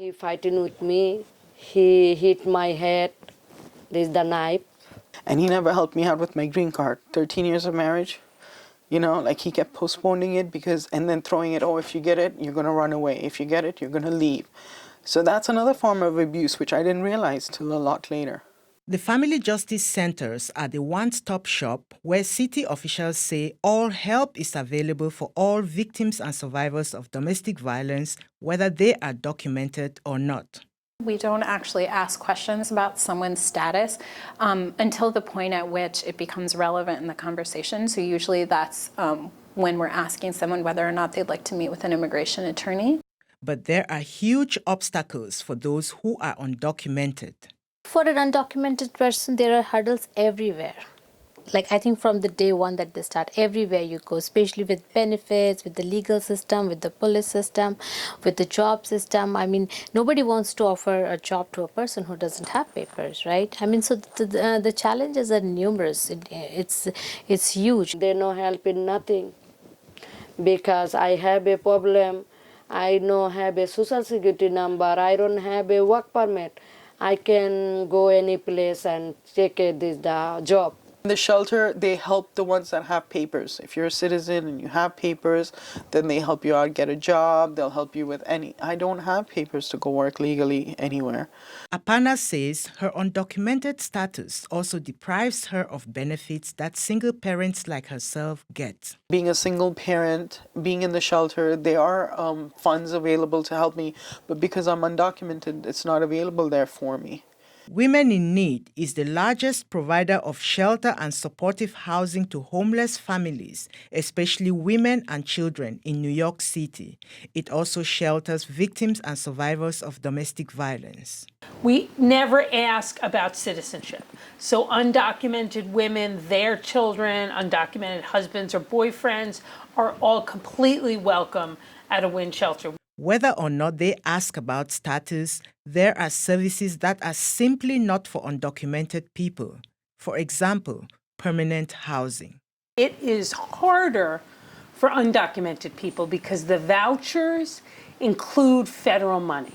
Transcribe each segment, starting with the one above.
He fighting with me. He hit my head. This is the knife. And he never helped me out with my green card. 13 years of marriage. You know, like he kept postponing it and then throwing it, oh, if you get it, you're going to run away. If you get it, you're going to leave. So that's another form of abuse, which I didn't realize till a lot later. The Family Justice Centers are the one-stop shop where city officials say all help is available for all victims and survivors of domestic violence, whether they are documented or not. We don't actually ask questions about someone's status until the point at which it becomes relevant in the conversation. So usually that's when we're asking someone whether or not they'd like to meet with an immigration attorney. But there are huge obstacles for those who are undocumented. For an undocumented person, there are hurdles everywhere. Like I think from the day one that they start, everywhere you go, especially with benefits, with the legal system, with the police system, with the job system. I mean, nobody wants to offer a job to a person who doesn't have papers, right? I mean, so the challenges are numerous. It's huge. They no help in nothing because I have a problem. I don't have a social security number. I don't have a work permit. I can go any place and take the job. In the shelter, they help the ones that have papers. If you're a citizen and you have papers, then they help you out get a job. They'll help you with any. I don't have papers to go work legally anywhere. Apana says her undocumented status also deprives her of benefits that single parents like herself get. Being a single parent, being in the shelter, there are funds available to help me, but because I'm undocumented, it's not available there for me. Women in Need is the largest provider of shelter and supportive housing to homeless families, especially women and children in New York City. It also shelters victims and survivors of domestic violence. We never ask about citizenship. So undocumented women, their children, undocumented husbands or boyfriends are all completely welcome at a WIN shelter. Whether or not they ask about status, there are services that are simply not for undocumented people. For example, permanent housing. It is harder for undocumented people because the vouchers include federal money.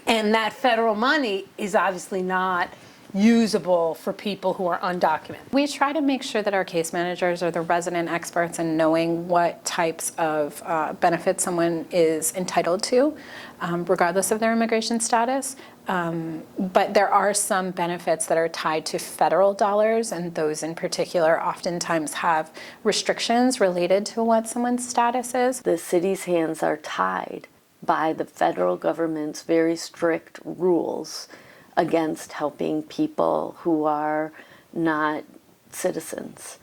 And that federal money is obviously not usable for people who are undocumented. We try to make sure that our case managers are the resident experts in knowing what types of benefits someone is entitled to, regardless of their immigration status. But there are some benefits that are tied to federal dollars, and those in particular oftentimes have restrictions related to what someone's status is. The city's hands are tied by the federal government's very strict rules against helping people who are not citizens.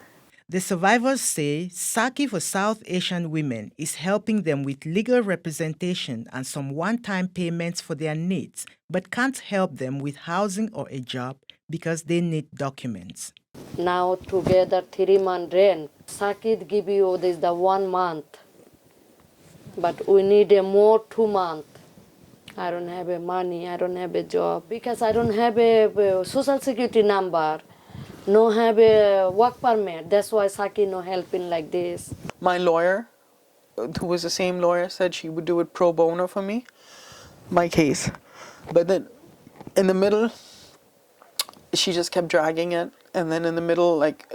The survivors say Saki for South Asian Women is helping them with legal representation and some one-time payments for their needs, but can't help them with housing or a job because they need documents. Now together 3 months rent. Saki give you this the 1 month, but we need a more 2 months. I don't have a money, I don't have a job because I don't have a social security number, no have a work permit. That's why Saki no helping like this. My lawyer, who was the same lawyer, said she would do it pro bono for me, my case. But then in the middle, she just kept dragging it. And then in the middle, like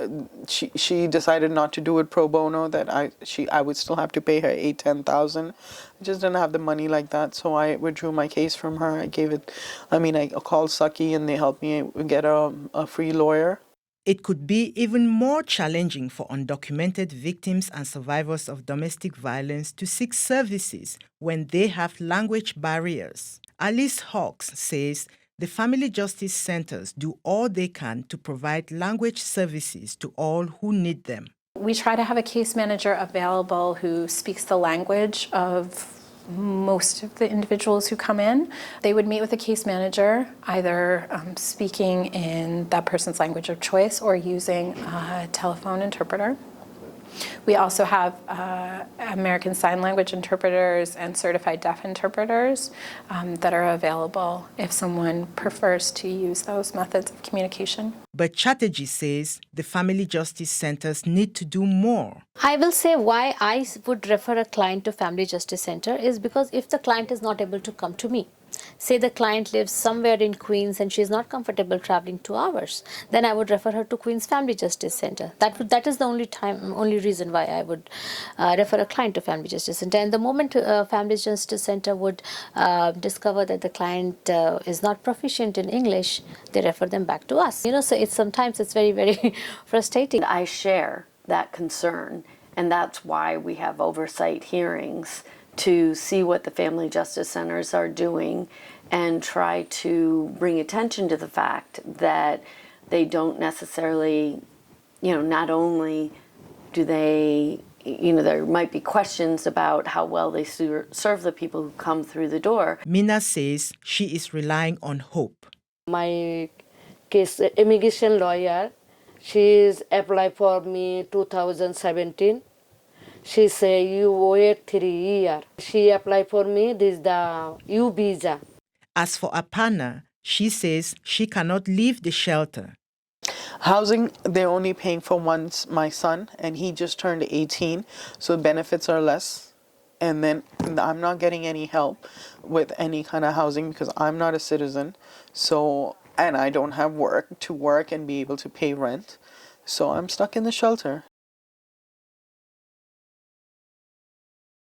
she decided not to do it pro bono, that I would still have to pay her $8,000-10,000. I just didn't have the money like that, so I withdrew my case from her. I called Saki and they helped me get a free lawyer. It could be even more challenging for undocumented victims and survivors of domestic violence to seek services when they have language barriers. Alice Hawks says the Family Justice Centers do all they can to provide language services to all who need them. We try to have a case manager available who speaks the language of most of the individuals who come in. They would meet with a case manager, either speaking in that person's language of choice or using a telephone interpreter. We also have American Sign Language interpreters and certified deaf interpreters that are available if someone prefers to use those methods of communication. But Chatterjee says the family justice centers need to do more. I will say why I would refer a client to Family Justice Center is because if the client is not able to come to me, say the client lives somewhere in Queens and she is not comfortable traveling 2 hours, then I would refer her to Queens Family Justice Center. That is the only reason why I would refer a client to Family Justice Center. And the moment Family Justice Center would discover that the client is not proficient in English, they refer them back to us. So sometimes it's very, very frustrating. I share that concern, and that's why we have oversight hearings to see what the family justice centers are doing and try to bring attention to the fact that they don't necessarily, not only do they, there might be questions about how well they serve the people who come through the door. Mina says she is relying on hope. My case immigration lawyer, she's applied for me 2017. She say you wait 3 years. She applied for me, this is the U visa. As for Apana, she says she cannot leave the shelter. Housing, they're only paying for my son, and he just turned 18, so benefits are less. And then I'm not getting any help with any kind of housing because I'm not a citizen. So, and I don't have work to work and be able to pay rent. So I'm stuck in the shelter.